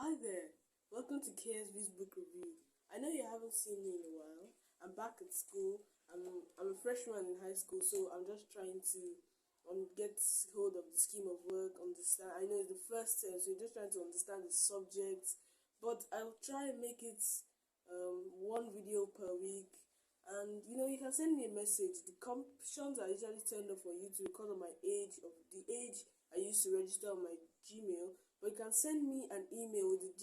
Hi there, welcome to KSB'S book review. I know you haven't seen me in a while. I'm back at school. I'm a freshman in high school, so I'm just trying to get hold of the scheme of work. Understand? I know it's the first term, so you're just trying to understand the subject. But I'll try and make it one video per week. And you can send me a message. The captions are usually turned off for YouTube because of my age, of the age I used to register on my Gmail. But you can send me an email with the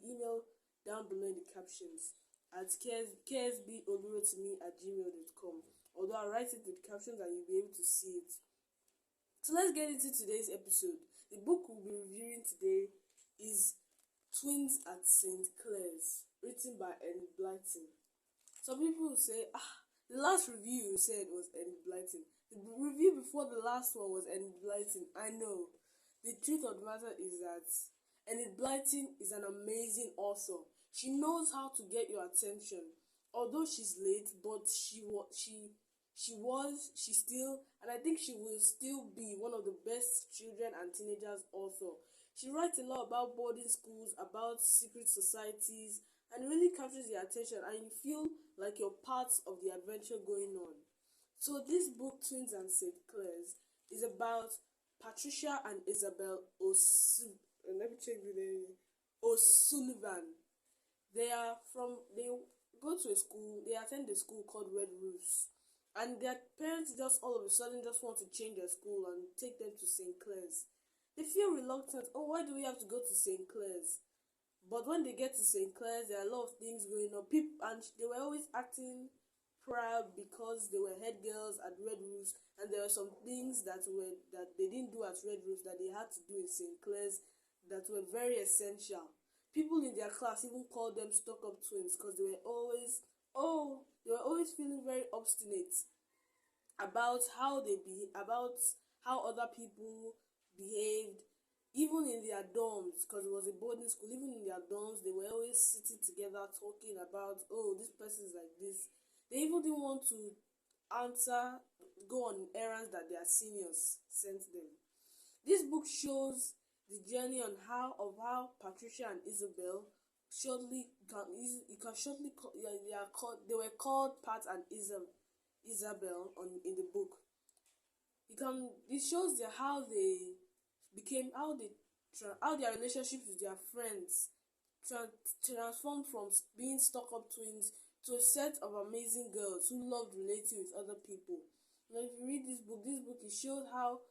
email down below in the captions at ksbolurotimi@gmail.com. Although I'll write it with captions and you'll be able to see it. So let's get into today's episode. The book we'll be reviewing today is Twins at St. Clair's, written by Enid Blyton. Some people will say, the last review you said was Enid Blyton. The review before the last one was Enid Blyton. I know. The truth of the matter is that Enid Blyton is an amazing author. She knows how to get your attention. Although she's late, but she still, and I think she will still be one of the best children and teenagers author. She writes a lot about boarding schools, about secret societies, and really captures your attention, and you feel like you're part of the adventure going on. So this book, Twins and St. Clair's, is about Patricia and Isabel O'Sullivan. They go to a school, they attend a school called Red Roofs. And their parents just all of a sudden just want to change their school and take them to St. Clair's. They feel reluctant. Oh, why do we have to go to St. Clair's? But when they get to St. Clair's, there are a lot of things going on. And they were always acting proud because they were head girls at Red Roofs, and there were some things that they didn't do at Red Roofs that they had to do in St. Clair's that were very essential. People in their class even called them stuck-up twins because they were always feeling very obstinate about how other people behaved. Even in their dorms, because it was a boarding school, even in their dorms, they were always sitting together talking about, oh, this person is like this. They even didn't want to go on errands that their seniors sent them. This book shows the journey on how Patricia and Isabel they were called Pat and Isabel in the book. It shows how they became, how their relationship with their friends transformed from being stuck-up twins to a set of amazing girls who loved relating with other people. Now, if you read this book, it shows how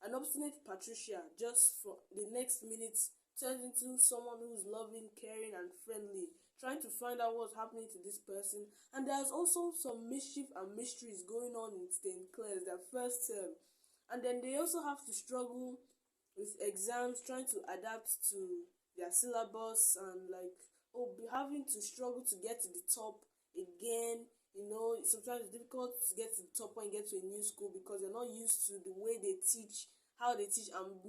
an obstinate Patricia just for the next minute turns into someone who's loving, caring, and friendly, trying to find out what's happening to this person. And there's also some mischief and mysteries going on in St. Clair's, their first term. And then they also have to struggle with exams, trying to adapt to their syllabus, and having to struggle to get to the top again. Sometimes it's difficult to get to the top when you get to a new school because you're not used to the way they teach, how they teach, and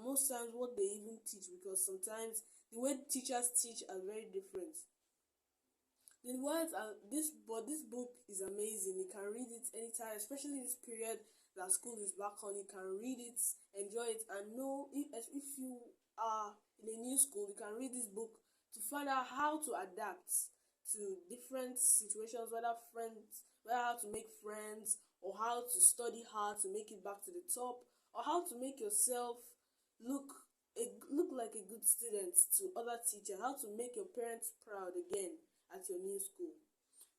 most times what they even teach, because sometimes the way teachers teach are very different. This book is amazing. You can read it anytime, especially this period that school is back on. You can read it, enjoy it, and know if you are in a new school, you can read this book to find out how to adapt to different situations, whether how to make friends, or how to study hard to make it back to the top, or how to make yourself look like a good student to other teachers, how to make your parents proud again at your new school.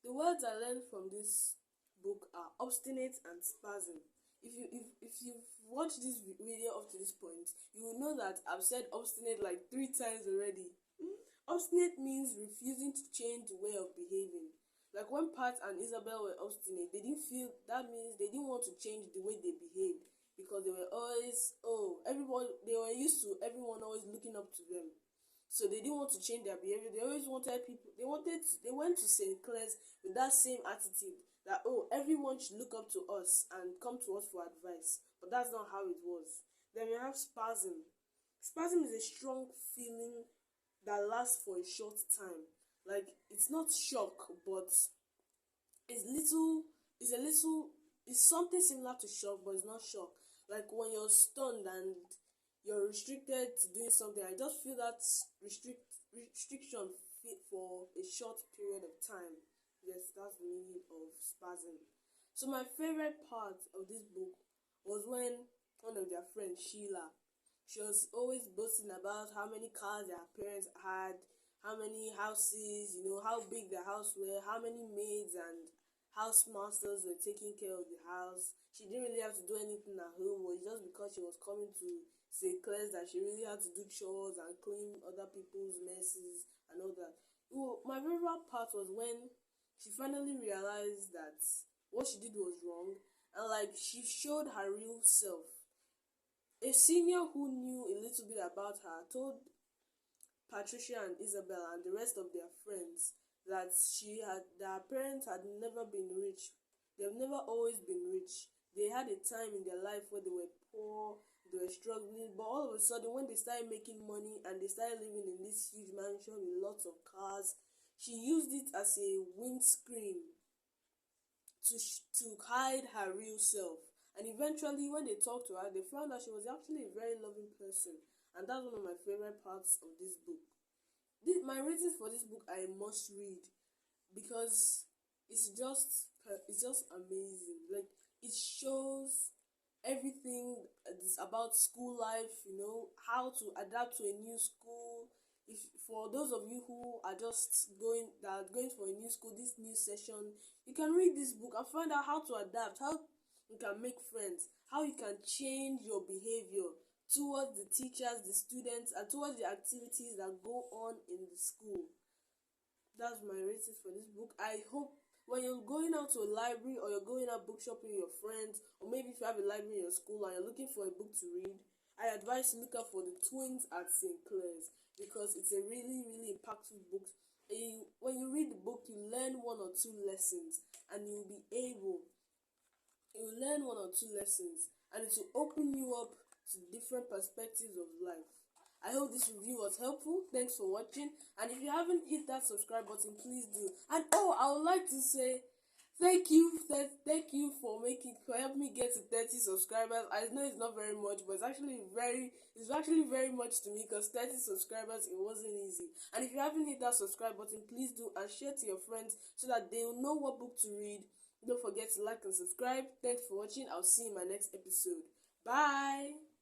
The words I learned from this book are obstinate and spasm. If you've watched this video up to this point, you will know that I've said obstinate like 3 times already. Obstinate means refusing to change the way of behaving. Like when Pat and Isabel were obstinate, that means they didn't want to change the way they behaved, because they were always, they were used to everyone always looking up to them. So they didn't want to change their behavior. They always wanted people, they went to St. Clair's with that same attitude that, everyone should look up to us and come to us for advice. But that's not how it was. Then we have spasm. Spasm is a strong feeling that lasts for a short time. Like, it's not shock, but it's something similar to shock, but it's not shock. Like when you're stunned and you're restricted to doing something. I just feel that restriction for a short period of time. Yes, that's the meaning of spasm. So my favorite part of this book was when one of their friends, Sheila, she was always boasting about how many cars their parents had, how many houses, how big the house were, how many maids and housemasters were taking care of the house. She didn't really have to do anything at home. It was just because she was coming to St. Clair's that she really had to do chores and clean other people's messes and all that. My favorite part was when she finally realized that what she did was wrong, and she showed her real self. A senior who knew a little bit about her told Patricia and Isabel and the rest of their friends that their parents had never been rich. They've never always been rich. They had a time in their life where they were poor, they were struggling, but all of a sudden when they started making money and they started living in this huge mansion with lots of cars, she used it as a windscreen to hide her real self. And eventually, when they talked to her, they found out she was actually a very loving person. And that's one of my favorite parts of this book. My ratings for this book are a must read because it's just amazing. Like, it shows everything about school life, how to adapt to a new school. If for those of you who are just going for a new school, this new session, you can read this book and find out how to adapt, how you can make friends, how you can change your behavior towards the teachers, the students, and towards the activities that go on in the school. That's my ratings for this book. I hope when you're going out to a library or you're going out book shopping with your friends, or maybe if you have a library in your school and you're looking for a book to read, I advise you look out for The Twins at St. Clair's, because it's a really, really impactful book. When you read the book, you learn one or two lessons, and you'll learn one or two lessons, and it will open you up to different perspectives of life. I hope this review was helpful. Thanks for watching, and if you haven't hit that subscribe button, please do. And I would like to say thank you for helping me get to 30 subscribers. I know it's not very much, but it's actually very much to me, because 30 subscribers, it wasn't easy. And if you haven't hit that subscribe button, please do, and share to your friends so that they will know what book to read. Don't forget to like and subscribe. Thanks for watching. I'll see you in my next episode. Bye.